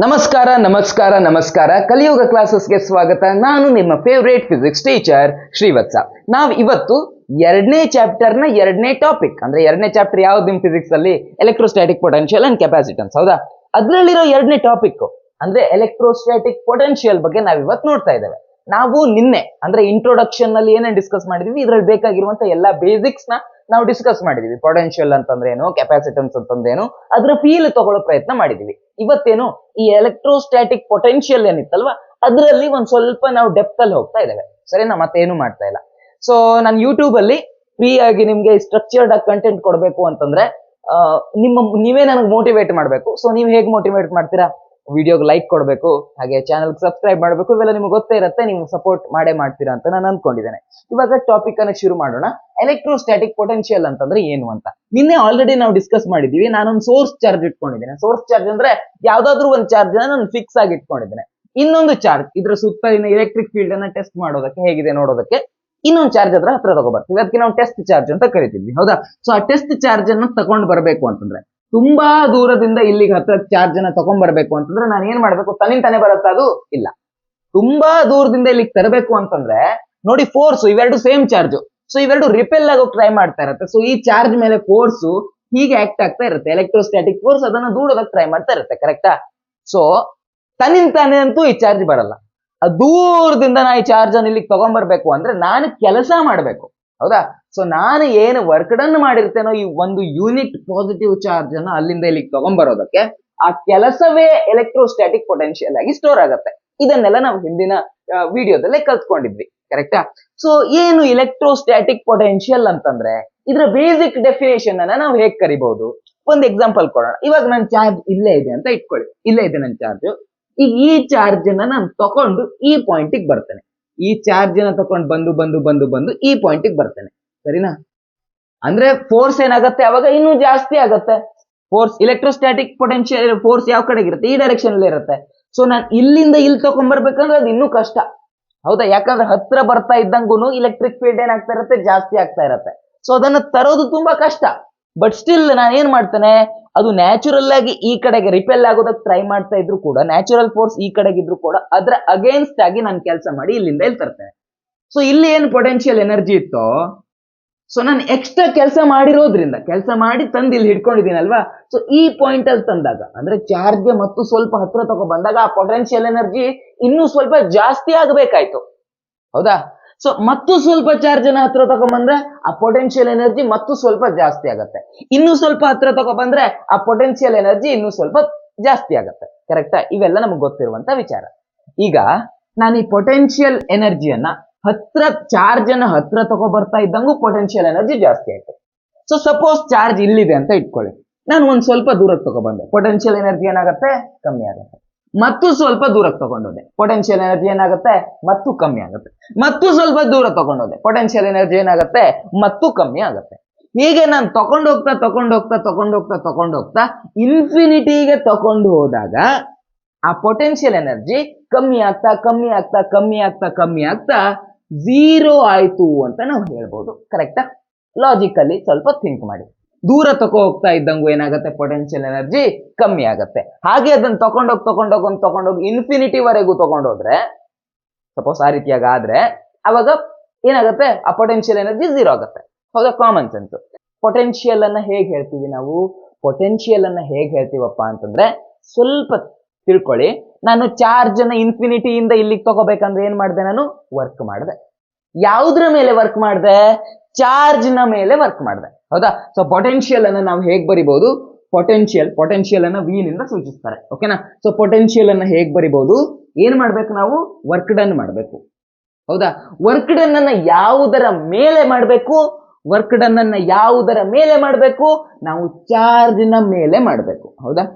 ನಮಸ್ಕಾರ ನಮಸ್ಕಾರ ನಮಸ್ಕಾರ ಕಲಿಯುಗ ಕ್ಲಾಸಸ್ಗೆ ಸ್ವಾಗತ. ನಾನು ನಿಮ್ಮ ಫೇವರೇಟ್ ಫಿಸಿಕ್ಸ್ ಟೀಚರ್ ಶ್ರೀವತ್ಸ. ನಾವು ಇವತ್ತು ಎರಡನೇ ಚಾಪ್ಟರ್ನ ಎರಡನೇ ಟಾಪಿಕ್ ಅಂದ್ರೆ ಎರಡನೇ ಚಾಪ್ಟರ್ ಯಾವ್ದು ನಿಮ್ ಫಿಸಿಕ್ಸ್ ಅಲ್ಲಿ ಎಲೆಕ್ಟ್ರೋಸ್ಟಾಟಿಕ್ ಪೊಟೆನ್ಶಿಯಲ್ ಅಂಡ್ ಕೆಪಾಸಿಟನ್ಸ್, ಹೌದಾ? ಅದ್ರಲ್ಲಿರೋ ಎರಡನೇ ಟಾಪಿಕ್ ಅಂದ್ರೆ ಎಲೆಕ್ಟ್ರೋಸ್ಟಾಟಿಕ್ ಪೊಟೆನ್ಶಿಯಲ್ ಬಗ್ಗೆ ನಾವ್ ಇವತ್ತು ನೋಡ್ತಾ ಇದ್ದೇವೆ. ನಾವು ನಿನ್ನೆ ಅಂದ್ರೆ ಇಂಟ್ರೊಡಕ್ಷನ್ ನಲ್ಲಿ ಏನೇನ್ ಡಿಸ್ಕಸ್ ಮಾಡಿದೀವಿ, ಇದ್ರಲ್ಲಿ ಬೇಕಾಗಿರುವಂತ ಎಲ್ಲಾ ಬೇಸಿಕ್ಸ್ ನ ನಾವು ಡಿಸ್ಕಸ್ ಮಾಡಿದೀವಿ. ಪೊಟೆನ್ಶಿಯಲ್ ಅಂತಂದ್ರೆ ಏನು, ಕೆಪಾಸಿಟನ್ಸ್ ಅಂತಂದ್ರೆ ಏನು, ಅದ್ರ ಫೀಲ್ ತಗೊಳ್ಳೋ ಪ್ರಯತ್ನ ಮಾಡಿದೀವಿ. ಇವತ್ತೇನು ಈ ಎಲೆಕ್ಟ್ರೋಸ್ಟಾಟಿಕ್ ಪೊಟೆನ್ಶಿಯಲ್ ಏನಿತ್ತಲ್ವಾ, ಅದರಲ್ಲಿ ಒಂದ್ ಸ್ವಲ್ಪ ನಾವು ಡೆಪ್ತ್ ಅಲ್ಲಿ ಹೋಗ್ತಾ ಇದ್ದೇವೆ. ಸರಿನಾ? ಮತ್ತೇನು ಮಾಡ್ತಾ ಇಲ್ಲ. ಸೊ ನಾನು ಯೂಟ್ಯೂಬ್ ಅಲ್ಲಿ ಫ್ರೀ ಆಗಿ ನಿಮ್ಗೆ ಸ್ಟ್ರಕ್ಚರ್ಡ್ ಆಗಿ ಕಂಟೆಂಟ್ ಕೊಡಬೇಕು ಅಂತಂದ್ರೆ ನೀವೇ ನನಗೆ ಮೋಟಿವೇಟ್ ಮಾಡಬೇಕು. ಸೊ ನೀವು ಹೇಗೆ ಮೋಟಿವೇಟ್ ಮಾಡ್ತೀರಾ? ವಿಡಿಯೋಗೆ ಲೈಕ್ ಕೊಡಬೇಕು, ಹಾಗೆ ಚಾನಲ್ ಸಬ್ಸ್ಕ್ರೈಬ್ ಮಾಡಬೇಕು. ಇವೆಲ್ಲ ನಿಮ್ಗೆ ಗೊತ್ತೇ ಇರುತ್ತೆ, ನೀವು ಸಪೋರ್ಟ್ ಮಾಡೇ ಮಾಡ್ತೀರಾ ಅಂತ ನಾನು ಅನ್ಕೊಂಡಿದ್ದೇನೆ. ಇವಾಗ ಟಾಪಿಕ್ ಅನ್ನ ಶುರು ಮಾಡೋಣ. ಎಲೆಕ್ಟ್ರೋಸ್ಟಾಟಿಕ್ ಪೊಟೆನ್ಶಿಯಲ್ ಅಂತಂದ್ರೆ ಏನು ಅಂತ ನಿನ್ನೆ ಆಲ್ರೆಡಿ ನಾವು ಡಿಸ್ಕಸ್ ಮಾಡಿದೀವಿ. ನಾನೊಂದು ಸೋರ್ಸ್ ಚಾರ್ಜ್ ಇಟ್ಕೊಂಡಿದ್ದೇನೆ. ಸೋರ್ಸ್ ಚಾರ್ಜ್ ಅಂದ್ರೆ ಯಾವ್ದಾದ್ರು ಒಂದು ಚಾರ್ಜ್ ನಾನು ಫಿಕ್ಸ್ ಆಗಿ ಇಟ್ಕೊಂಡಿದ್ದೇನೆ. ಇನ್ನೊಂದು ಚಾರ್ಜ್ ಇದ್ರ ಸುತ್ತಲಿನ ಎಲೆಕ್ಟ್ರಿಕ್ ಫೀಲ್ಡ್ ಅನ್ನ ಟೆಸ್ಟ್ ಮಾಡೋದಕ್ಕೆ, ಹೇಗಿದೆ ನೋಡೋದಕ್ಕೆ ಇನ್ನೊಂದು ಚಾರ್ಜ್ ಹತ್ರ ತಗೋಬರ್ತೀವಿ. ಅದಕ್ಕೆ ನಾವು ಟೆಸ್ಟ್ ಚಾರ್ಜ್ ಅಂತ ಕರಿತೀವಿ, ಹೌದಾ? ಸೊ ಆ ಟೆಸ್ಟ್ ಚಾರ್ಜ್ ಅನ್ನು ತಗೊಂಡ್ ಬರ್ಬೇಕು ಅಂತಂದ್ರೆ, ತುಂಬಾ ದೂರದಿಂದ ಇಲ್ಲಿಗೆ ಹತ್ರ ಚಾರ್ಜ್ ಅನ್ನ ತಗೊಂಡ್ ಬರ್ಬೇಕು ಅಂತಂದ್ರೆ ನಾನು ಏನ್ ಮಾಡ್ಬೇಕು? ತನ್ನಿಂತಾನೆ ಬರುತ್ತಾ? ಅದು ಇಲ್ಲ. ತುಂಬಾ ದೂರದಿಂದ ಇಲ್ಲಿಗೆ ತರಬೇಕು ಅಂತಂದ್ರೆ ನೋಡಿ, ಫೋರ್ಸ್ ಇವೆರಡು ಸೇಮ್ ಚಾರ್ಜ್. ಸೊ ಇವೆರಡು ರಿಪೆಲ್ ಆಗೋಕ್ ಟ್ರೈ ಮಾಡ್ತಾ ಇರುತ್ತೆ. ಸೊ ಈ ಚಾರ್ಜ್ ಮೇಲೆ ಫೋರ್ಸ್ ಹೀಗೆ ಆಕ್ಟ್ ಆಗ್ತಾ ಇರುತ್ತೆ, ಎಲೆಕ್ಟ್ರೋಸ್ಟಾಟಿಕ್ ಫೋರ್ಸ್ ಅದನ್ನ ದೂಡೋದಕ್ಕೆ ಟ್ರೈ ಮಾಡ್ತಾ ಇರುತ್ತೆ, ಕರೆಕ್ಟಾ? ಸೊ ತನ್ನಿಂತಾನೆ ಅಂತೂ ಈ ಚಾರ್ಜ್ ಬರಲ್ಲ. ದೂರದಿಂದ ನಾ ಈ ಚಾರ್ಜ್ ಅನ್ನು ಇಲ್ಲಿಗೆ ತಗೊಂಡ್ಬರ್ಬೇಕು ಅಂದ್ರೆ ನಾನು ಕೆಲಸ ಮಾಡ್ಬೇಕು, ಹೌದಾ? ಸೊ ನಾನು ಏನು ವರ್ಕ್ ಡನ್ ಮಾಡಿರ್ತೇನೋ ಈ ಒಂದು ಯೂನಿಟ್ ಪಾಸಿಟಿವ್ ಚಾರ್ಜ್ ಅನ್ನು ಅಲ್ಲಿಂದ ಇಲ್ಲಿಗೆ ತಗೊಂಡ್ಬರೋದಕ್ಕೆ, ಆ ಕೆಲಸವೇ ಎಲೆಕ್ಟ್ರೋಸ್ಟಾಟಿಕ್ ಪೊಟೆನ್ಶಿಯಲ್ ಆಗಿ ಸ್ಟೋರ್ ಆಗುತ್ತೆ. ಇದನ್ನೆಲ್ಲ ನಾವು ಹಿಂದಿನ ವಿಡಿಯೋದಲ್ಲೇ ಕಲ್ತ್ಕೊಂಡಿದ್ವಿ, ಕರೆಕ್ಟಾ? ಸೊ ಏನು ಎಲೆಕ್ಟ್ರೋಸ್ಟಾಟಿಕ್ ಪೊಟೆನ್ಶಿಯಲ್ ಅಂತಂದ್ರೆ ಇದರ ಬೇಸಿಕ್ ಡೆಫಿನೇಷನ್ ಅನ್ನ ನಾವು ಹೇಗೆ ಕರಿಬಹುದು? ಒಂದು ಎಕ್ಸಾಂಪಲ್ ಕೊಡೋಣ. ಇವಾಗ ನನ್ನ ಚಾರ್ಜ್ ಇಲ್ಲೇ ಇದೆ ಅಂತ ಇಟ್ಕೊಳ್ಳಿ. ಇಲ್ಲೇ ಇದೆ ನನ್ನ ಚಾರ್ಜ್. ಈಗ ಈ ಚಾರ್ಜ್ ಅನ್ನ ನಾನು ತಕೊಂಡು ಈ ಪಾಯಿಂಟಿಗೆ ಬರ್ತೇನೆ. ಈ ಚಾರ್ಜ್ ಅನ್ನ ತಕೊಂಡು ಬಂದು ಬಂದು ಬಂದು ಬಂದು ಈ ಪಾಯಿಂಟಿಗೆ ಬರ್ತೇನೆ, ಸರಿನಾ? ಅಂದ್ರೆ ಫೋರ್ಸ್ ಏನಾಗುತ್ತೆ ಅವಾಗ? ಇನ್ನೂ ಜಾಸ್ತಿ ಆಗತ್ತೆ ಫೋರ್ಸ್. ಎಲೆಕ್ಟ್ರೋಸ್ಟಾಟಿಕ್ ಪೊಟೆನ್ಶಿಯಲ್ ಫೋರ್ಸ್ ಯಾವ ಕಡೆಗೆ ಇರುತ್ತೆ? ಈ ಡೈರೆಕ್ಷನ್ ಅಲ್ಲಿ ಇರುತ್ತೆ. ಸೊ ನಾನು ಇಲ್ಲಿಂದ ಇಲ್ಲಿ ತಗೊಂಡ್ಬರ್ಬೇಕಂದ್ರೆ ಅದು ಇನ್ನೂ ಕಷ್ಟ, ಹೌದಾ? ಯಾಕಂದ್ರೆ ಹತ್ರ ಬರ್ತಾ ಇದ್ದಂಗೂ ಇಲೆಕ್ಟ್ರಿಕ್ ಫೀಲ್ಡ್ ಏನಾಗ್ತಾ ಇರುತ್ತೆ? ಜಾಸ್ತಿ ಆಗ್ತಾ ಇರುತ್ತೆ. ಸೊ ಅದನ್ನ ತರೋದು ತುಂಬಾ ಕಷ್ಟ. ಬಟ್ ಸ್ಟಿಲ್ ನಾನು ಏನ್ ಮಾಡ್ತೇನೆ, ಅದು ನ್ಯಾಚುರಲ್ ಆಗಿ ಈ ಕಡೆಗೆ ರಿಪೆಲ್ ಆಗೋದಕ್ಕೆ ಟ್ರೈ ಮಾಡ್ತಾ ಇದ್ರು ಕೂಡ, ನ್ಯಾಚುರಲ್ ಫೋರ್ಸ್ ಈ ಕಡೆಗೆ ಇದ್ರು ಕೂಡ ಅದರ ಅಗೇನ್ಸ್ಟ್ ಆಗಿ ನಾನು ಕೆಲಸ ಮಾಡಿ ಇಲ್ಲಿಂದ ಇಲ್ಲಿ ತರ್ತೇನೆ. ಸೊ ಇಲ್ಲಿ ಏನು ಪೊಟೆನ್ಶಿಯಲ್ ಎನರ್ಜಿ ಇತ್ತೋ, ಸೊ ನಾನು ಎಕ್ಸ್ಟ್ರಾ ಕೆಲಸ ಮಾಡಿರೋದ್ರಿಂದ, ಕೆಲಸ ಮಾಡಿ ತಂದು ಇಲ್ಲಿ ಹಿಡ್ಕೊಂಡಿದ್ದೀನಲ್ವಾ, ಸೊ ಈ ಪಾಯಿಂಟ್ ಅಲ್ಲಿ ತಂದಾಗ ಅಂದ್ರೆ ಚಾರ್ಜ್ಗೆ ಮತ್ತು ಸ್ವಲ್ಪ ಹತ್ರ ತಗೋ ಬಂದಾಗ ಆ ಪೊಟೆನ್ಶಿಯಲ್ ಎನರ್ಜಿ ಇನ್ನೂ ಸ್ವಲ್ಪ ಜಾಸ್ತಿ ಆಗಬೇಕಾಯ್ತು, ಹೌದಾ? ಸೊ ಮತ್ತು ಸ್ವಲ್ಪ ಚಾರ್ಜ್ ಅನ್ನ ಹತ್ರ ತಗೊಂಡ್ಬಂದ್ರೆ ಆ ಪೊಟೆನ್ಶಿಯಲ್ ಎನರ್ಜಿ ಮತ್ತು ಸ್ವಲ್ಪ ಜಾಸ್ತಿ ಆಗತ್ತೆ. ಇನ್ನು ಸ್ವಲ್ಪ ಹತ್ರ ತಗೊಂಡ್ಬಂದ್ರೆ ಆ ಪೊಟೆನ್ಶಿಯಲ್ ಎನರ್ಜಿ ಇನ್ನೂ ಸ್ವಲ್ಪ ಜಾಸ್ತಿ ಆಗತ್ತೆ, ಕರೆಕ್ಟಾ? ಇವೆಲ್ಲ ನಮ್ಗೆ ಗೊತ್ತಿರುವಂತ ವಿಚಾರ. ಈಗ ನಾನು ಈ ಪೊಟೆನ್ಶಿಯಲ್ ಎನರ್ಜಿಯನ್ನ ಹತ್ರ, ಚಾರ್ಜ್ ಅನ್ನ ಹತ್ರ ತಗೊಬರ್ತಾ ಇದ್ದಂಗೂ ಪೊಟೆನ್ಶಿಯಲ್ ಎನರ್ಜಿ ಜಾಸ್ತಿ ಆಯ್ತು. ಸೊ ಸಪೋಸ್ ಚಾರ್ಜ್ ಇಲ್ಲಿದೆ ಅಂತ ಇಟ್ಕೊಳ್ಳಿ, ನಾನು ಒಂದ್ ಸ್ವಲ್ಪ ದೂರಕ್ಕೆ ತಗೊಬಂದೆ, ಪೊಟೆನ್ಶಿಯಲ್ ಎನರ್ಜಿ ಏನಾಗುತ್ತೆ? ಕಮ್ಮಿ ಆಗುತ್ತೆ. ಮತ್ತು ಸ್ವಲ್ಪ ದೂರಕ್ಕೆ ತಗೊಂಡೋದೆ, ಪೊಟೆನ್ಶಿಯಲ್ ಎನರ್ಜಿ ಏನಾಗುತ್ತೆ? ಮತ್ತು ಕಮ್ಮಿ ಆಗುತ್ತೆ. ಮತ್ತು ಸ್ವಲ್ಪ ದೂರ ತಗೊಂಡೋದೆ, ಪೊಟೆನ್ಶಿಯಲ್ ಎನರ್ಜಿ ಏನಾಗುತ್ತೆ? ಮತ್ತು ಕಮ್ಮಿ ಆಗುತ್ತೆ. ಹೀಗೆ ನಾನು ತಗೊಂಡೋಗ್ತಾ ಇನ್ಫಿನಿಟಿಗೆ ತಕೊಂಡು ಹೋದಾಗ ಆ ಪೊಟೆನ್ಶಿಯಲ್ ಎನರ್ಜಿ ಕಮ್ಮಿ ಆಗ್ತಾ ಝೀರೋ ಆಯ್ತು ಅಂತ ನಾವು ಹೇಳ್ಬೋದು, ಕರೆಕ್ಟಾ? ಲಾಜಿಕಲಿ ಸ್ವಲ್ಪ ಥಿಂಕ್ ಮಾಡಿ. ದೂರ ಹೋಗ್ತಾ ಇದ್ದಂಗೂ ಏನಾಗುತ್ತೆ? ಪೊಟೆನ್ಶಿಯಲ್ ಎನರ್ಜಿ ಕಮ್ಮಿ ಆಗುತ್ತೆ. ಹಾಗೆ ಅದನ್ನ ತಗೊಂಡೋಗಿ ಇನ್ಫಿನಿಟಿ ವರೆಗೂ ತಗೊಂಡೋದ್ರೆ, ಸಪೋಸ್ ಆ ರೀತಿಯಾಗಿ ಆದ್ರೆ ಅವಾಗ ಏನಾಗುತ್ತೆ? ಆ ಪೊಟೆನ್ಶಿಯಲ್ ಎನರ್ಜಿ ಝೀರೋ ಆಗುತ್ತೆ, ಹೌದಾ? Common sense. ಪೊಟೆನ್ಶಿಯಲ್ ಅನ್ನ ಹೇಗೆ ಹೇಳ್ತೀವಿ ನಾವು? ಪೊಟೆನ್ಶಿಯಲ್ ಅನ್ನ ಹೇಗೆ ಹೇಳ್ತೀವಪ್ಪ ಅಂತಂದ್ರೆ, ಸ್ವಲ್ಪ ತಿಳ್ಕೊಳ್ಳಿ. ನಾನು ಚಾರ್ಜ್ ಅನ್ನ ಇನ್ಫಿನಿಟಿಯಿಂದ ಇಲ್ಲಿಗೆ ತಗೋಬೇಕಂದ್ರೆ ಏನ್ ಮಾಡಿದೆ? ನಾನು ವರ್ಕ್ ಮಾಡಿದೆ. ಯಾವುದ್ರ ಮೇಲೆ ವರ್ಕ್ ಮಾಡಿದೆ? ಚಾರ್ಜ್ ನ ಮೇಲೆ ವರ್ಕ್ ಮಾಡಿದೆ, ಹೌದಾ? ಸೊ ಪೊಟೆನ್ಶಿಯಲ್ ಅನ್ನ ನಾವು ಹೇಗ್ ಬರಿಬಹುದು? ಪೊಟೆನ್ಶಿಯಲ್ ಅನ್ನ ವಿ ನಿಂದ ಸೂಚಿಸ್ತಾರೆ, ಓಕೆನಾ? ಸೊ ಪೊಟೆನ್ಶಿಯಲ್ ಅನ್ನ ಹೇಗ್ ಬರಿಬಹುದು? ಏನ್ ಮಾಡ್ಬೇಕು ನಾವು? ವರ್ಕ್ ಡನ್ ಮಾಡ್ಬೇಕು, ಹೌದಾ? ವರ್ಕ್ ಡನ್ ಅನ್ನ ಯಾವುದರ ಮೇಲೆ ಮಾಡ್ಬೇಕು? ವರ್ಕ್ ಡನ್ ಅನ್ನ ಯಾವುದರ ಮೇಲೆ ಮಾಡ್ಬೇಕು? ನಾವು ಚಾರ್ಜ್ ನ ಮೇಲೆ ಮಾಡ್ಬೇಕು, ಹೌದಾ?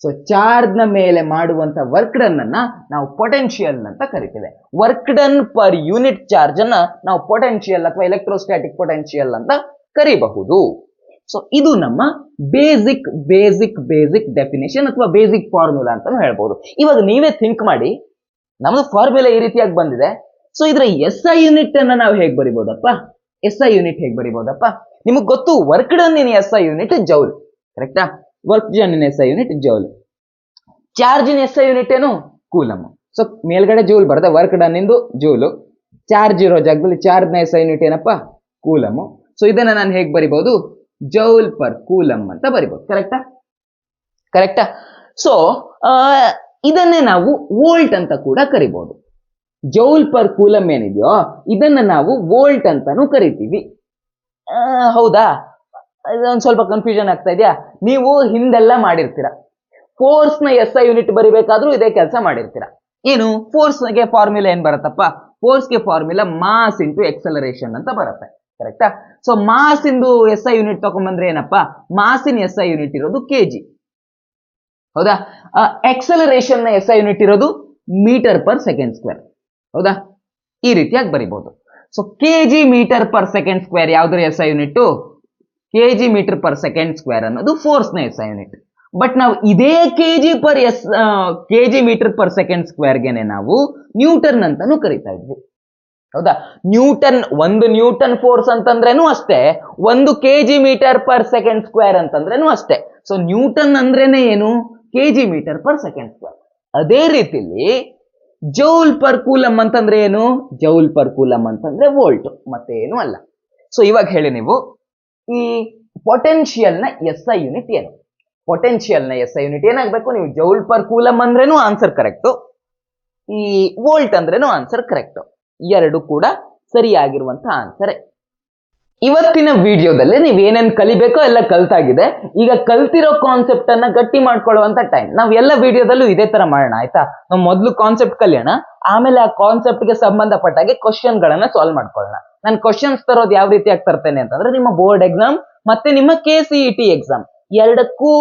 ಸೊ ಚಾರ್ಜ್ ನ ಮೇಲೆ ಮಾಡುವಂತ ವರ್ಕ್ ಡನ್ ಅನ್ನ ನಾವು ಪೊಟೆನ್ಶಿಯಲ್ ಅಂತ ಕರಿತೇವೆ. Work done per unit charge ಅನ್ನ ನಾವು ಪೊಟೆನ್ಶಿಯಲ್ ಅಥವಾ ಎಲೆಕ್ಟ್ರೋಸ್ಟಾಟಿಕ್ ಪೊಟೆನ್ಶಿಯಲ್ ಅಂತ ಕರಿಬಹುದು. ಸೊ ಇದು ನಮ್ಮ ಬೇಸಿಕ್ ಡೆಫಿನೇಷನ್ ಅಥವಾ ಬೇಸಿಕ್ ಫಾರ್ಮುಲಾ ಅಂತ ಹೇಳ್ಬೋದು. ಇವಾಗ ನೀವೇ ಥಿಂಕ್ ಮಾಡಿ, ನಮ್ದು ಫಾರ್ಮುಲಾ ಈ ರೀತಿಯಾಗಿ ಬಂದಿದೆ. ಸೊ ಇದ್ರ SI ಯೂನಿಟ್ ಅನ್ನ ನಾವು ಹೇಗೆ ಬರಿಬಹುದಪ್ಪ? SI ಯೂನಿಟ್ ಹೇಗೆ ಬರಿಬಹುದಪ್ಪ? ನಿಮಗೆ ಗೊತ್ತು, work done in SI unit joule, ಕರೆಕ್ಟಾ? Work done in SI unit joule. ಚಾರ್ಜಿನ SI ಯೂನಿಟ್ ಏನು ಕೂಲಮ್. ಸೊ ಮೇಲ್ಗಡೆ ಜೂಲ್ ಬರುತ್ತೆ, ವರ್ಕ್ ಡನ್ ಇಂದು ಜೂಲು, ಚಾರ್ಜ್ ಇರೋ ಜಾಗದಲ್ಲಿ ಚಾರ್ಜ್ನ SI ಯೂನಿಟ್ ಏನಪ್ಪ ಕೂಲಮ್. ಸೊ ಇದನ್ನ ನಾನು ಹೇಗೆ ಬರಿಬಹುದು, ಜೌಲ್ ಪರ್ ಕೂಲಮ್ ಅಂತ ಬರಿಬಹುದು. ಕರೆಕ್ಟಾ. ಸೊ ಇದನ್ನೇ ನಾವು ವೋಲ್ಟ್ ಅಂತ ಕೂಡ ಕರಿಬಹುದು. ಜೌಲ್ ಪರ್ ಕೂಲಮ್ ಏನಿದೆಯೋ ಇದನ್ನ ನಾವು ವೋಲ್ಟ್ ಅಂತಾನು ಕರಿತೀವಿ. ಹೌದಾ, ಇದೊಂದು ಸ್ವಲ್ಪ ಕನ್ಫ್ಯೂಷನ್ ಆಗ್ತಾ ಇದೆಯಾ? ನೀವು ಹಿಂದೆಲ್ಲ ಮಾಡಿರ್ತೀರ, ಫೋರ್ಸ್ ನ SI ಯೂನಿಟ್ ಬರಿಬೇಕಾದ್ರೂ ಇದೇ ಕೆಲಸ ಮಾಡಿರ್ತೀರ. ಏನು ಫೋರ್ಸ್ಗೆ ಫಾರ್ಮುಲಾ ಏನ್ ಬರುತ್ತಪ್ಪ, ಫೋರ್ಸ್ಗೆ ಫಾರ್ಮುಲಾ ಮಾಸ್ ಇಂಟು ಎಕ್ಸಲರೇಷನ್ ಅಂತ ಬರುತ್ತೆ. ಕರೆಕ್ಟಾ. ಸೊ ಮಾಸ್ ಇಂದು SI ಯೂನಿಟ್ ತಗೊಂಡ್ಬಂದ್ರೆ ಏನಪ್ಪ, ಮಾಸಿನ SI ಯೂನಿಟ್ ಇರೋದು kg. ಹೌದಾ. ಎಕ್ಸಲರೇಷನ್ ನ SI ಯೂನಿಟ್ ಇರೋದು ಮೀಟರ್ ಪರ್ ಸೆಕೆಂಡ್ ಸ್ಕ್ವೇರ್. ಹೌದಾ, ಈ ರೀತಿಯಾಗಿ ಬರಿಬಹುದು. So kg metre per second square ಯಾವ್ದ್ರ SI unit, kg metre per second square ಅನ್ನೋದು ಫೋರ್ಸ್ ನ SI ಯೂನಿಟ್. ಬಟ್ ನಾವು ಇದೇ kg ಮೀಟರ್ ಪರ್ ಸೆಕೆಂಡ್ ಸ್ಕ್ವೇರ್ಗೆನೆ ನಾವು ನ್ಯೂಟನ್ ಅಂತಾನು ಕರಿತಾ ಇದ್ವಿ. ಹೌದಾ, ಒಂದು ನ್ಯೂಟನ್ ಫೋರ್ಸ್ ಅಂತಂದ್ರೇನು ಅಷ್ಟೇ, ಒಂದು kg metre per second square ಅಂತಂದ್ರೇನು ಅಷ್ಟೇ. ಸೊ ನ್ಯೂಟನ್ ಅಂದ್ರೇನೆ ಏನು, kg metre per second square. ಅದೇ ರೀತಿಲಿ ಜೌಲ್ ಪರ್ ಕೂಲಮ್ ಅಂತಂದ್ರೆ ಏನು, ಜೌಲ್ ಪರ್ ಕೂಲಮ್ ಅಂತಂದ್ರೆ ವೋಲ್ಟ್, ಮತ್ತೆ ಏನು ಅಲ್ಲ. ಸೊ ಇವಾಗ ಹೇಳಿ ನೀವು, ಈ ಪೊಟೆನ್ಶಿಯಲ್ ನ SI ಯೂನಿಟ್ ಏನು, ಪೊಟೆನ್ಶಿಯಲ್ ನ SI ಯೂನಿಟ್ ಏನಾಗಬೇಕು, ನೀವು ಜೌಲ್ ಪರ್ ಕೂಲಮ್ ಅಂದ್ರೇನು ಆನ್ಸರ್ ಕರೆಕ್ಟ್, ಈ ವೋಲ್ಟ್ ಅಂದ್ರೇನು ಆನ್ಸರ್ ಕರೆಕ್ಟ್, ಎರಡು ಕೂಡ ಸರಿಯಾಗಿರುವಂತಹ ಆನ್ಸರ್. ಇವತ್ತಿನ ವಿಡಿಯೋದಲ್ಲಿ ನೀವು ಏನೇನ್ ಕಲಿಬೇಕೋ ಎಲ್ಲ ಕಲ್ತಾಗಿದೆ. ಈಗ ಕಲ್ತಿರೋ ಕಾನ್ಸೆಪ್ಟ್ ಅನ್ನ ಗಟ್ಟಿ ಮಾಡ್ಕೊಳ್ಳುವಂತ ಟೈಮ್. ನಾವ್ ಎಲ್ಲ ವಿಡಿಯೋದಲ್ಲೂ ಇದೇ ತರ ಮಾಡೋಣ, ಆಯ್ತಾ? ನಾವು ಮೊದಲು ಕಾನ್ಸೆಪ್ಟ್ ಕಲಿಯೋಣ, ಆಮೇಲೆ ಆ ಕಾನ್ಸೆಪ್ಟ್ ಗೆ ಸಂಬಂಧಪಟ್ಟಾಗೆ ಕ್ವಶನ್ ಗಳನ್ನ ಸಾಲ್ವ್ ಮಾಡ್ಕೊಳ್ಳೋಣ. ನಾನು ಕ್ವಶನ್ಸ್ ತರೋದು ಯಾವ ರೀತಿಯಾಗಿ ತರ್ತೇನೆ ಅಂತಂದ್ರೆ, ನಿಮ್ಮ ಬೋರ್ಡ್ ಎಕ್ಸಾಮ್ ಮತ್ತೆ ನಿಮ್ಮ KCET ಎಕ್ಸಾಮ್ ಎರಡಕ್ಕೂ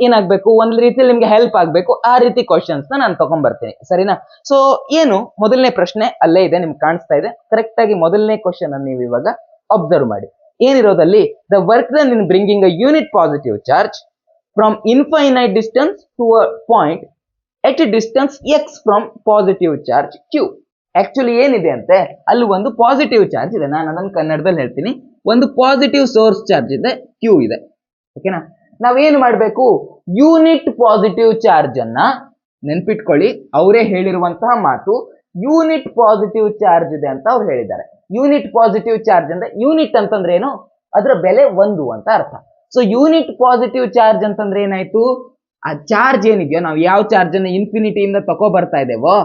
ಏನಾಗ್ಬೇಕು, ಒಂದ್ ರೀತಿಯಲ್ಲಿ ನಿಮ್ಗೆ ಹೆಲ್ಪ್ ಆಗ್ಬೇಕು, ಆ ರೀತಿ ಕ್ವಶನ್ಸ್ ನಾನು ತಗೊಂಡ್ ಬರ್ತೀನಿ. ಸರಿನಾ? ಸೊ ಏನು ಮೊದಲನೇ ಪ್ರಶ್ನೆ ಅಲ್ಲೇ ಇದೆ, ನಿಮ್ಗೆ ಕಾಣಿಸ್ತಾ ಇದೆ. ಕರೆಕ್ಟ್ ಆಗಿ ಮೊದಲನೇ ಕ್ವಶನ್ ಅನ್ನು ನೀವು ಇವಾಗ ಅಬ್ಸರ್ವ್ ಮಾಡಿ. ಏನಿರೋದಲ್ಲಿ, the work done in bringing a unit positive charge from infinite distance to a point at a distance x from positive charge q. Actually ಏನಿದೆ ಅಂತೆ, ಅಲ್ಲಿ ಒಂದು ಪಾಸಿಟಿವ್ ಚಾರ್ಜ್ ಇದೆ, ನಾನು ಅದನ್ನು ಕನ್ನಡದಲ್ಲಿ ಹೇಳ್ತೀನಿ. ಒಂದು ಪಾಸಿಟಿವ್ ಸೋರ್ಸ್ ಚಾರ್ಜ್ ಇದೆ, q ಇದೆ. ಓಕೆನಾ? ನಾವೇನು ಮಾಡಬೇಕು, ಯೂನಿಟ್ ಪಾಸಿಟಿವ್ ಚಾರ್ಜ್ ಅನ್ನ ನೆನ್ಪಿಟ್ಕೊಳ್ಳಿ. ಅವರೇ ಹೇಳಿರುವಂತಹ ಮಾತು, ಯೂನಿಟ್ ಪಾಸಿಟಿವ್ ಚಾರ್ಜ್ ಇದೆ ಅಂತ ಅವ್ರು ಹೇಳಿದ್ದಾರೆ. ಯೂನಿಟ್ ಪಾಸಿಟಿವ್ ಚಾರ್ಜ್ ಅಂದ್ರೆ, ಯೂನಿಟ್ ಅಂತಂದ್ರೆ ಏನು, ಅದರ ಬೆಲೆ 1 ಅಂತ ಅರ್ಥ. ಸೊ ಯೂನಿಟ್ ಪಾಸಿಟಿವ್ ಚಾರ್ಜ್ ಅಂತಂದ್ರೆ ಏನಾಯ್ತು, ಆ ಚಾರ್ಜ್ ಏನಿದೆಯೋ, ನಾವು ಯಾವ ಚಾರ್ಜ್ ಅನ್ನ ಇನ್ಫಿನಿಟಿಯಿಂದ ತಗೋ ಬರ್ತಾ ಇದ್ದೇವೋ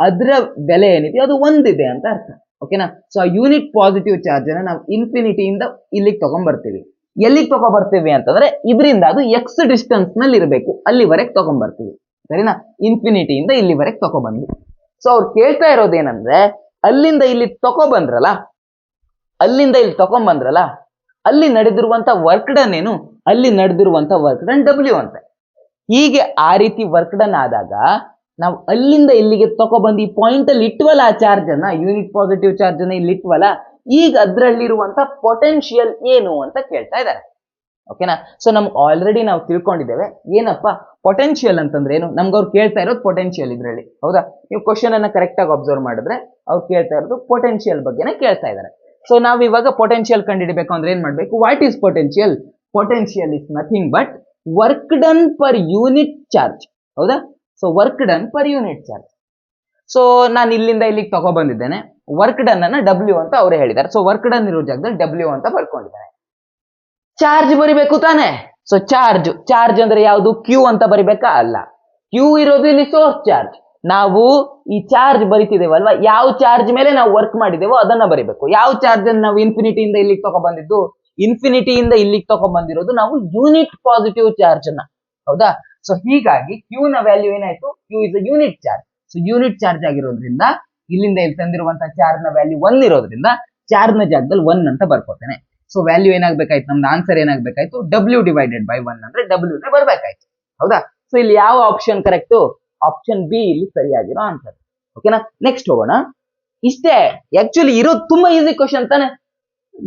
ಅದರ ಬೆಲೆ ಏನಿದೆಯೋ ಅದು 1 ಇದೆ ಅಂತ ಅರ್ಥ. ಓಕೆನಾ? ಸೊ ಆ ಯೂನಿಟ್ ಪಾಸಿಟಿವ್ ಚಾರ್ಜ್ ಅನ್ನ ನಾವು ಇನ್ಫಿನಿಟಿಯಿಂದ ಇಲ್ಲಿಗೆ ತಗೊಂಡ್ಬರ್ತೀವಿ. ಎಲ್ಲಿಗೆ ತಗೊಂಡ್ಬರ್ತೀವಿ ಅಂತಂದ್ರೆ, ಇದರಿಂದ ಅದು x ಡಿಸ್ಟೆನ್ಸ್ ನಲ್ಲಿ ಇರಬೇಕು, ಅಲ್ಲಿವರೆಗೆ ತಗೊಂಡ್ಬರ್ತೀವಿ. ಸರಿನಾ? ಇನ್ಫಿನಿಟಿಯಿಂದ ಇಲ್ಲಿವರೆಗೆ ತಗೊಬಂದ್ವಿ. ಸೊ ಅವ್ರು ಕೇಳ್ತಾ ಇರೋದೇನಂದ್ರೆ, ಅಲ್ಲಿಂದ ಇಲ್ಲಿ ತಗೊಬಂದ್ರಲ್ಲ, ಅಲ್ಲಿ ನಡೆದಿರುವಂತ ವರ್ಕ್ ಡನ್ ಏನು, ಅಲ್ಲಿ ನಡೆದಿರುವಂತ ವರ್ಕ್ ಡನ್ W ಅಂತ. ಹೀಗೆ ಆ ರೀತಿ ವರ್ಕ್ ಡನ್ ಆದಾಗ ನಾವು ಅಲ್ಲಿಂದ ಇಲ್ಲಿಗೆ ತಗೊಬಂದು ಈ ಪಾಯಿಂಟ್ ಅಲ್ಲಿ ಇಟ್ವಲ್ಲ ಆ ಚಾರ್ಜ್ ಅನ್ನ, ಯೂನಿಟ್ ಪಾಸಿಟಿವ್ ಚಾರ್ಜ್ ಅನ್ನ ಇಲ್ಲಿ ಇಟ್ವಲ್ಲ, ಈಗ ಅದರಲ್ಲಿರುವಂತ ಪೊಟೆನ್ಶಿಯಲ್ ಏನು ಅಂತ ಕೇಳ್ತಾ ಇದ್ದಾರೆ. ಓಕೆನಾ? ಸೊ ನಮ್ಗೆ ಆಲ್ರೆಡಿ ನಾವು ತಿಳ್ಕೊಂಡಿದ್ದೇವೆ ಏನಪ್ಪ ಪೊಟೆನ್ಶಿಯಲ್ ಅಂತಂದ್ರೆ ಏನು. ನಮ್ಗೆ ಅವ್ರು ಕೇಳ್ತಾ ಇರೋದು ಪೊಟೆನ್ಶಿಯಲ್ ಇದರಲ್ಲಿ. ಹೌದಾ? ನೀವು ಕ್ವಶನ್ ಅನ್ನ ಕರೆಕ್ಟ್ ಆಗಿ ಅಬ್ಸರ್ವ್ ಮಾಡಿದ್ರೆ ಅವ್ರು ಕೇಳ್ತಾ ಇರೋದು ಪೊಟೆನ್ಶಿಯಲ್ ಬಗ್ಗೆನೇ ಕೇಳ್ತಾ ಇದ್ದಾರೆ. ಸೊ ನಾವ್ ಇವಾಗ ಪೊಟೆನ್ಶಿಯಲ್ ಕಂಡುಹಿಡಿಬೇಕು ಅಂದ್ರೆ ಏನ್ ಮಾಡ್ಬೇಕು, what is potential? Potential is nothing but work done per unit charge. ಹೌದಾ? So work done per unit charge. So ನಾನು ಇಲ್ಲಿಂದ ಇಲ್ಲಿಗೆ ತಗೋ ಬಂದಿದ್ದೇನೆ, ವರ್ಕ್ ಡನ್ ಅನ್ನ W ಅಂತ ಅವರೇ ಹೇಳಿದ್ದಾರೆ. ಸೊ ವರ್ಕ್ ಡನ್ ಇರೋ ಜಾಗದಲ್ಲಿ W ಅಂತ ಬರ್ಕೊಂಡಿದ್ದಾರೆ. ಚಾರ್ಜ್ ಬರಿಬೇಕು ತಾನೆ. ಸೊ ಚಾರ್ಜ್ ಅಂದ್ರೆ ಯಾವುದು, Q ಅಂತ ಬರಿಬೇಕಾ? ಅಲ್ಲ, Q ಇರೋದು ಇಲ್ಲಿ ಸೋರ್ಸ್ ಚಾರ್ಜ್. ನಾವು ಈ ಚಾರ್ಜ್ ಬರಿತಿದ್ದೇವಲ್ವಾ, ಯಾವ ಚಾರ್ಜ್ ಮೇಲೆ ನಾವು ವರ್ಕ್ ಮಾಡಿದ್ದೇವೋ ಅದನ್ನ ಬರಿಬೇಕು. ಯಾವ ಚಾರ್ಜ್ ಅನ್ನು ನಾವು ಇನ್ಫಿನಿಟಿಯಿಂದ ಇಲ್ಲಿಗೆ ತಗೊಬಂದಿದ್ದು, ಇನ್ಫಿನಿಟಿಯಿಂದ ಇಲ್ಲಿಗೆ ತಗೊಬಂದಿರೋದು ನಾವು ಯೂನಿಟ್ ಪಾಸಿಟಿವ್ ಚಾರ್ಜ್ ಅನ್ನ. ಹೌದಾ? ಸೊ ಹೀಗಾಗಿ Q ನ ವ್ಯಾಲ್ಯೂ ಏನಾಯ್ತು, Q is a unit charge. So unit charge ಆಗಿರೋದ್ರಿಂದ ಇಲ್ಲಿಂದ ಇಲ್ಲಿ ತಂದಿರುವಂತಹ ಚಾರ್ಜ್ ನ ವ್ಯಾಲ್ಯೂ 1 ಇರೋದ್ರಿಂದ ಚಾರ್ಜ್ ನ ಜಾಗದಲ್ಲಿ 1 ಅಂತ ಬರ್ಕೋತೇನೆ. ಸೊ ವ್ಯಾಲ್ಯೂ ಏನಾಗ್ಬೇಕಾಯ್ತು, ನಮ್ದು ಆನ್ಸರ್ ಏನಾಗ್ಬೇಕಾಯ್ತು, W ಡಿವೈಡೆಡ್ ಬೈ 1 ಅಂದ್ರೆ W ನೇ ಬರ್ಬೇಕಾಯ್ತು. ಹೌದಾ? ಸೊ ಇಲ್ಲಿ ಯಾವ ಆಪ್ಷನ್ ಕರೆಕ್ಟ್, ಆಪ್ಷನ್ ಬಿ ಇಲ್ಲಿ ಸರಿಯಾಗಿರೋ ಆನ್ಸರ್. ಓಕೆನಾ? ನೆಕ್ಸ್ಟ್ ಹೋಗೋಣ. ಇಷ್ಟೇ ಆಕ್ಚುಲಿ ಇರೋದು, ತುಂಬಾ ಈಸಿ ಕ್ವಶನ್ ತಾನೆ.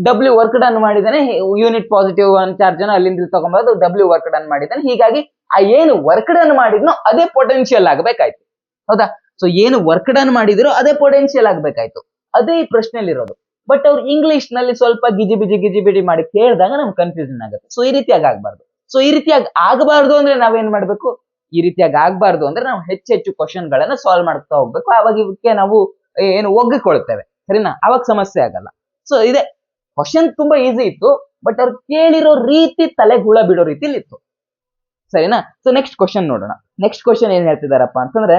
W ವರ್ಕ್ ಡನ್ ಮಾಡಿದಾನೆ, ಯೂನಿಟ್ ಪಾಸಿಟಿವ್ ಚಾರ್ಜ್ ಅನ್ನು ಅಲ್ಲಿಂದ ತಗೊಂಬರೋದು, W ವರ್ಕ್ ಡನ್ ಮಾಡಿದ್ದಾನೆ. ಹೀಗಾಗಿ ಆ ಏನು ವರ್ಕ್ ಡನ್ ಮಾಡಿದ್ನೋ ಅದೇ ಪೊಟೆನ್ಶಿಯಲ್ ಆಗಬೇಕಾಯ್ತು. ಹೌದಾ? ಸೊ ಏನು ವರ್ಕ್ ಡನ್ ಮಾಡಿದಿರೋ ಅದೇ ಪೊಟೆನ್ಶಿಯಲ್ ಆಗ್ಬೇಕಾಯ್ತು. ಅದೇ ಈ ಪ್ರಶ್ನೆಯಲ್ಲಿ ಇರೋದು. ಬಟ್ ಅವ್ರು ಇಂಗ್ಲಿಷ್ ನಲ್ಲಿ ಸ್ವಲ್ಪ ಗಿಜಿಬಿಡಿ ಮಾಡಿ ಕೇಳಿದಾಗ ನಮ್ಗೆ ಕನ್ಫ್ಯೂಷನ್ ಆಗುತ್ತೆ. ಸೊ ಈ ರೀತಿಯಾಗಿ ಆಗ್ಬಾರ್ದು. ಸೊ ಈ ರೀತಿಯಾಗಿ ಆಗಬಾರ್ದು ಅಂದ್ರೆ ನಾವೇನ್ ಮಾಡ್ಬೇಕು, ಈ ರೀತಿಯಾಗಿ ಆಗ್ಬಾರ್ದು ಅಂದ್ರೆ ನಾವು ಹೆಚ್ಚೆಚ್ಚು ಕ್ವಶನ್ ಗಳನ್ನ ಸಾಲ್ವ್ ಮಾಡ್ತಾ ಹೋಗ್ಬೇಕು. ಅವಾಗ ಇವಕ್ಕೆ ನಾವು ಏನು ಒಗ್ಗಿಕೊಳ್ತೇವೆ, ಸರಿನಾ? ಅವಾಗ ಸಮಸ್ಯೆ ಆಗಲ್ಲ. ಸೊ ಇದೆ, ಕ್ವಶನ್ ತುಂಬಾ ಈಸಿ ಇತ್ತು, ಬಟ್ ಅವ್ರು ಕೇಳಿರೋ ರೀತಿ ತಲೆಗೆ ಹುಳ ಬಿಡೋ ರೀತಿಲಿ ಇತ್ತು, ಸರಿನಾ? ಸೊ ನೆಕ್ಸ್ಟ್ ಕ್ವಶನ್ ನೋಡೋಣ. ನೆಕ್ಸ್ಟ್ ಕ್ವಶನ್ ಏನ್ ಹೇಳ್ತಿದಾರಪ್ಪ ಅಂತಂದ್ರೆ,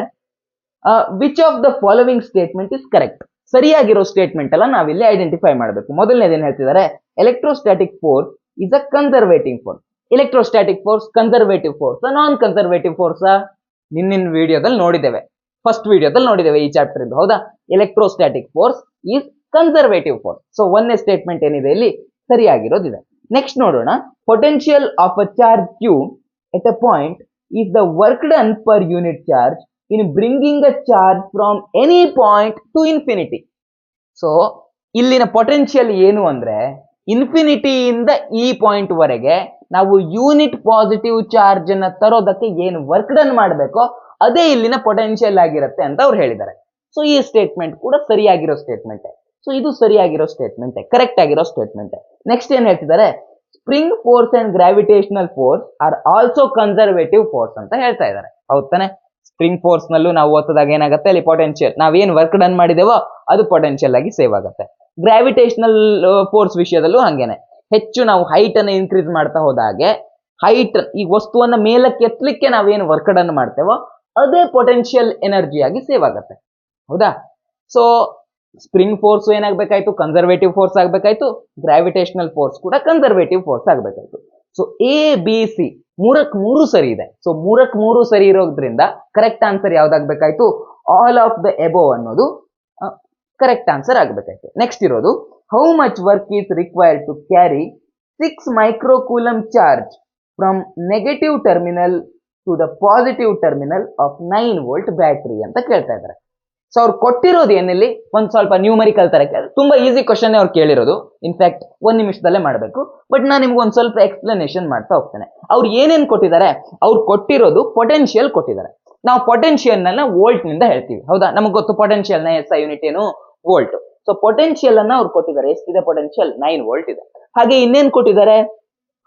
which of the following statement is correct? ಸರಿಯಾಗಿರೋ ಸ್ಟೇಟ್ಮೆಂಟ್ ಎಲ್ಲ ನಾವಿಲ್ಲಿ ಐಡೆಂಟಿಫೈ ಮಾಡಬೇಕು. ಮೊದಲನೇದು ಏನ್ ಹೇಳ್ತಿದ್ದಾರೆ, electrostatic force is a conservative force. Electrostatic force conservative force, non conservative force? ನಿನ್ನಿನ ವಿಡಿಯೋದಲ್ಲಿ ನೋಡಿದ್ದೇವೆ, ಫಸ್ಟ್ ವಿಡಿಯೋದಲ್ಲಿ ನೋಡಿದ್ದೇವೆ ಈ ಚಾಪ್ಟರ್ ಇಂದ, ಹೌದಾ? Electrostatic force is conservative force. So ಒಂದೇ ಸ್ಟೇಟ್ಮೆಂಟ್ ಏನಿದೆ ಇಲ್ಲಿ ಸರಿಯಾಗಿರೋದಿದೆ. ನೆಕ್ಸ್ಟ್ ನೋಡೋಣ, potential of a charge Q at a point is the work done per unit charge in bringing a charge from any point to infinity. So ಇಲ್ಲಿನ potential ಏನು ಅಂದ್ರೆ, ಇನ್ಫಿನಿಟಿಯಿಂದ ಈ point ವರೆಗೆ ನಾವು ಯೂನಿಟ್ ಪಾಸಿಟಿವ್ ಚಾರ್ಜ್ ಅನ್ನ ತರೋದಕ್ಕೆ ಏನು ವರ್ಕ್ ಡನ್ ಮಾಡಬೇಕೋ ಅದೇ ಇಲ್ಲಿನ ಪೊಟೆನ್ಶಿಯಲ್ ಆಗಿರುತ್ತೆ ಅಂತ ಅವ್ರು ಹೇಳಿದ್ದಾರೆ. ಸೊ ಈ ಸ್ಟೇಟ್ಮೆಂಟ್ ಕೂಡ ಸರಿಯಾಗಿರೋ ಸ್ಟೇಟ್ಮೆಂಟ್. ಸೊ ಇದು ಸರಿಯಾಗಿರೋ ಸ್ಟೇಟ್ಮೆಂಟ್, ಕರೆಕ್ಟ್ ಆಗಿರೋ ಸ್ಟೇಟ್ಮೆಂಟ್. ನೆಕ್ಸ್ಟ್ ಏನ್ ಹೇಳ್ತಿದ್ದಾರೆ, spring force and gravitational force are also conservative force ಅಂತ ಹೇಳ್ತಾ ಇದ್ದಾರೆ, ಹೌದ್ ತಾನೆ? ಸ್ಪ್ರಿಂಗ್ ಫೋರ್ಸ್ ನಲ್ಲೂ ನಾವು ಓದಿದಾಗ ಏನಾಗುತ್ತೆ, ಅಲ್ಲಿ ಪೊಟೆನ್ಶಿಯಲ್ ನಾವೇನ್ ವರ್ಕ್ ಡನ್ ಮಾಡಿದೇವೋ ಅದು ಪೊಟೆನ್ಶಿಯಲ್ ಆಗಿ ಸೇವ್ ಆಗುತ್ತೆ. ಗ್ರಾವಿಟೇಷನಲ್ ಫೋರ್ಸ್ ವಿಷಯದಲ್ಲೂ ಹಂಗೇನೆ, ಹೆಚ್ಚು ನಾವು ಹೈಟ್ ಅನ್ನು ಇನ್ಕ್ರೀಸ್ ಮಾಡ್ತಾ ಹೋದಾಗೆ ಹೈಟ್, ಈ ವಸ್ತುವನ್ನ ಮೇಲಕ್ಕೆ ಎತ್ತಲಿಕ್ಕೆ ನಾವೇನು ವರ್ಕ್ ಡನ್ ಮಾಡ್ತೇವೋ ಅದೇ ಪೊಟೆನ್ಶಿಯಲ್ ಎನರ್ಜಿ ಆಗಿ ಸೇವ್ ಆಗುತ್ತೆ, ಹೌದಾ? ಸೊ ಸ್ಪ್ರಿಂಗ್ ಫೋರ್ಸ್ ಏನಾಗಬೇಕಾಯ್ತು, ಕನ್ಸರ್ವೇಟಿವ್ ಫೋರ್ಸ್ ಆಗಬೇಕಾಯ್ತು. ಗ್ರಾವಿಟೇಷನಲ್ ಫೋರ್ಸ್ ಕೂಡ ಕನ್ಸರ್ವೇಟಿವ್ ಫೋರ್ಸ್ ಆಗಬೇಕಾಯ್ತು. ಸೊ ಎ ಬಿ ಸಿ ಮೂರಕ್ಕೆ ಮೂರು ಸರಿ ಇದೆ. ಸೊ ಮೂರಕ್ಕೆ ಮೂರು ಸರಿ ಇರೋದ್ರಿಂದ ಕರೆಕ್ಟ್ ಆನ್ಸರ್ ಯಾವ್ದಾಗ್ಬೇಕಾಯ್ತು, ಆಲ್ ಆಫ್ ದ ಎಬೋವ್ ಅನ್ನೋದು ಕರೆಕ್ಟ್ ಆನ್ಸರ್ ಆಗಬೇಕಾಯ್ತು. ನೆಕ್ಸ್ಟ್ ಇರೋದು, how much work is required to carry 6 microcoulomb charge from negative terminal to the positive terminal of 9 volt battery ಅಂತ ಕೇಳ್ತಾ ಇದ್ದಾರೆ. ಸೊ ಅವ್ರು ಕೊಟ್ಟಿರೋದು ಏನಲ್ಲಿ ಒಂದ್ ಸ್ವಲ್ಪ ನ್ಯೂಮರಿಕಲ್ ತರ, ತುಂಬಾ ಈಸಿ ಕ್ವಶನ್ ಅವ್ರು ಕೇಳಿರೋದು. ಇನ್ಫ್ಯಾಕ್ಟ್ 1 ನಿಮಿಷದಲ್ಲೇ ಮಾಡಬೇಕು, ಬಟ್ ನಾನು ನಿಮ್ಗೆ ಒಂದ್ ಸ್ವಲ್ಪ ಎಕ್ಸ್ಪ್ಲನೇಷನ್ ಮಾಡ್ತಾ ಹೋಗ್ತೇನೆ. ಅವ್ರು ಏನೇನ್ ಕೊಟ್ಟಿದ್ದಾರೆ, ಅವ್ರು ಕೊಟ್ಟಿರೋದು ಪೊಟೆನ್ಶಿಯಲ್ ಕೊಟ್ಟಿದ್ದಾರೆ. ನಾವು ಪೊಟೆನ್ಶಿಯಲ್ ನ ವೋಲ್ಟ್ ನಿಂದ ಹೇಳ್ತೀವಿ, ಹೌದಾ? ನಮಗೆ ಗೊತ್ತು ಪೊಟೆನ್ಶಿಯಲ್ ನ ಎಸ್ ಐ ಯೂನಿಟ್ ಏನು, ವೋಲ್ಟ್. ಸೊ ಪೊಟೆನ್ಶಿಯಲ್ ಅನ್ನ ಅವ್ರು ಕೊಟ್ಟಿದ್ದಾರೆ, ಎಷ್ಟಿದೆ ಪೊಟೆನ್ಶಿಯಲ್, 9 ವೋಲ್ಟ್ ಇದೆ. ಹಾಗೆ ಇನ್ನೇನ್ ಕೊಟ್ಟಿದ್ದಾರೆ,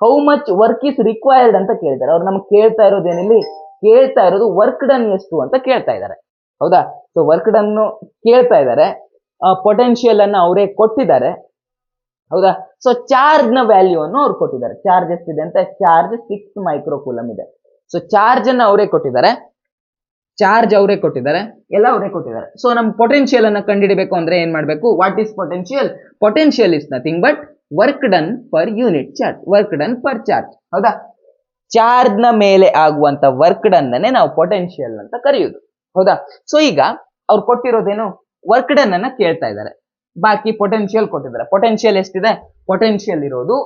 how much work is required ಅಂತ ಕೇಳಿದ್ದಾರೆ. ಅವ್ರು ನಮ್ಗೆ ಕೇಳ್ತಾ ಇರೋದು ಏನಿಲ್ಲಿ, ಕೇಳ್ತಾ ಇರೋದು ವರ್ಕ್ ಡನ್ ಎಷ್ಟು ಅಂತ ಕೇಳ್ತಾ ಇದ್ದಾರೆ, ಹೌದಾ? ಸೊ ವರ್ಕ್ ಡನ್ ಕೇಳ್ತಾ ಇದ್ದಾರೆ, ಪೊಟೆನ್ಶಿಯಲ್ ಅನ್ನ ಅವರೇ ಕೊಟ್ಟಿದ್ದಾರೆ, ಹೌದಾ? ಸೊ ಚಾರ್ಜ್ ನ ವ್ಯಾಲ್ಯೂ ಅನ್ನು ಅವ್ರು ಕೊಟ್ಟಿದ್ದಾರೆ. ಚಾರ್ಜ್ ಎಷ್ಟಿದೆ ಅಂತ, ಚಾರ್ಜ್ 6 ಮೈಕ್ರೋಕೂಲಮ್ ಇದೆ. ಸೊ ಚಾರ್ಜ್ ಅನ್ನ ಅವರೇ ಕೊಟ್ಟಿದ್ದಾರೆ, ಚಾರ್ಜ್ ಅವರೇ ಕೊಟ್ಟಿದ್ದಾರೆ, ಎಲ್ಲ ಅವರೇ ಕೊಟ್ಟಿದ್ದಾರೆ. ಸೊ ನಮ್ ಪೊಟೆನ್ಶಿಯಲ್ ಅನ್ನ ಕಂಡುಹಿಡಬೇಕು ಅಂದ್ರೆ ಏನ್ ಮಾಡ್ಬೇಕು, what is potential? Potential is nothing but work done per unit charge, work done per charge, ಹೌದಾ? ಚಾರ್ಜ್ ನ ಮೇಲೆ ಆಗುವಂತ ವರ್ಕ್ ಡನ್ ಅನ್ನೇ ನಾವು ಪೊಟೆನ್ಶಿಯಲ್ ಅಂತ ಕರೆಯುವುದು, ಹೌದಾ? ಸೊ ಈಗ ಅವ್ರು ಕೊಟ್ಟಿರೋದೇನು, ವರ್ಕ್ ಡನ್ ಅನ್ನ ಕೇಳ್ತಾ ಇದ್ದಾರೆ, ಬಾಕಿ ಪೊಟೆನ್ಶಿಯಲ್ ಕೊಟ್ಟಿದ್ದಾರೆ. ಪೊಟೆನ್ಶಿಯಲ್ ಎಷ್ಟಿದೆ, ಪೊಟೆನ್ಶಿಯಲ್ ಇರೋದು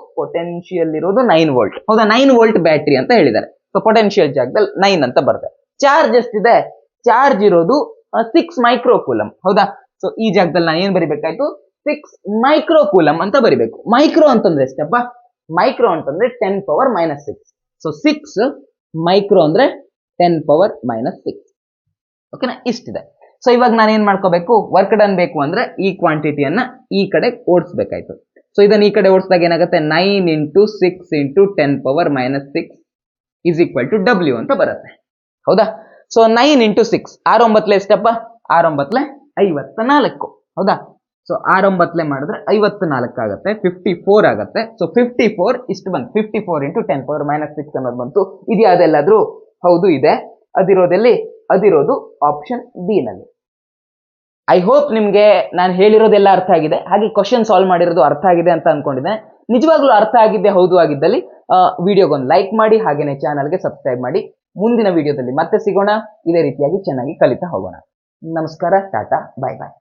9 ವೋಲ್ಟ್, ಹೌದಾ? 9 ವೋಲ್ಟ್ ಬ್ಯಾಟ್ರಿ ಅಂತ ಹೇಳಿದ್ದಾರೆ. ಸೊ ಪೊಟೆನ್ಶಿಯಲ್ ಜಾಗದಲ್ಲಿ 9 ಅಂತ ಬರ್ತದೆ. ಚಾರ್ಜ್ ಎಷ್ಟಿದೆ, ಚಾರ್ಜ್ ಇರೋದು 6 ಮೈಕ್ರೋಕೂಲಮ್, ಹೌದಾ? ಸೊ ಈ ಜಾಗದಲ್ಲಿ ನಾನು ಏನ್ ಬರಿಬೇಕಾಯ್ತು, 6 ಮೈಕ್ರೋಕೂಲಮ್ ಅಂತ ಬರಿಬೇಕು. ಮೈಕ್ರೋ ಅಂತಂದ್ರೆ ಎಷ್ಟಪ್ಪ, ಮೈಕ್ರೋ ಅಂತಂದ್ರೆ 10 ಪವರ್ ಮೈನಸ್ 6. ಸೊ 6 ಮೈಕ್ರೋ ಅಂದ್ರೆ 10 ಪವರ್ ಮೈನಸ್ 6, ಓಕೆನಾ? ಇಷ್ಟಿದೆ. ಸೊ ಇವಾಗ ನಾನು ಏನ್ ಮಾಡ್ಕೋಬೇಕು, ವರ್ಕ್ ಡನ್ ಬೇಕು ಅಂದ್ರೆ ಈ ಕ್ವಾಂಟಿಟಿಯನ್ನ ಈ ಕಡೆ ಓಡಿಸ್ಬೇಕಾಯ್ತು. ಸೊ ಇದನ್ನ ಈ ಕಡೆ ಓಡಿಸಿದಾಗ ಏನಾಗುತ್ತೆ, 9 into 6 into 10 power minus 6 is equal to W ಅಂತ ಬರುತ್ತೆ, ಹೌದಾ? ಸೊ 9 ಇಂಟು 6, 6 ಎಷ್ಟಪ್ಪ, 6 54, ಹೌದಾ? ಸೊ 6 ಮಾಡಿದ್ರೆ 54 ಆಗುತ್ತೆ, 54 ಆಗುತ್ತೆ. ಸೊ 54 ಇಷ್ಟು ಬಂತು, 54 ಇಂಟು 10 ಪವರ್ ಮೈನಸ್ 6 ಅನ್ನೋದು ಬಂತು. ಇದು ಯಾವ್ದೆಲ್ಲಾದ್ರೂ, ಹೌದು ಇದೆ. ಅದಿರೋದೆಲ್ಲಿ, ಅದಿರೋದು ಆಪ್ಷನ್ ಬಿ ನಲ್ಲಿ. ಐ ಹೋಪ್ ನಿಮ್ಗೆ ನಾನು ಹೇಳಿರೋದೆಲ್ಲ ಅರ್ಥ ಆಗಿದೆ, ಹಾಗೆ ಕ್ವಶನ್ ಸಾಲ್ವ್ ಮಾಡಿರೋದು ಅರ್ಥ ಆಗಿದೆ ಅಂತ ಅನ್ಕೊಂಡಿದ್ದೆ. ನಿಜವಾಗ್ಲೂ ಅರ್ಥ ಆಗಿದ್ದೆ, ಹೌದು ಆಗಿದ್ದಲ್ಲಿ ವಿಡಿಯೋಗೊಂದು ಲೈಕ್ ಮಾಡಿ, ಹಾಗೇನೆ ಚಾನಲ್ಗೆ ಸಬ್ಸ್ಕ್ರೈಬ್ ಮಾಡಿ. ಮುಂದಿನ ವಿಡಿಯೋದಲ್ಲಿ ಮತ್ತೆ ಸಿಗೋಣ, ಇದೇ ರೀತಿಯಾಗಿ ಚೆನ್ನಾಗಿ ಕಲಿತಾ ಹೋಗೋಣ. ನಮಸ್ಕಾರ, ಟಾಟಾ, ಬಾಯ್ ಬಾಯ್.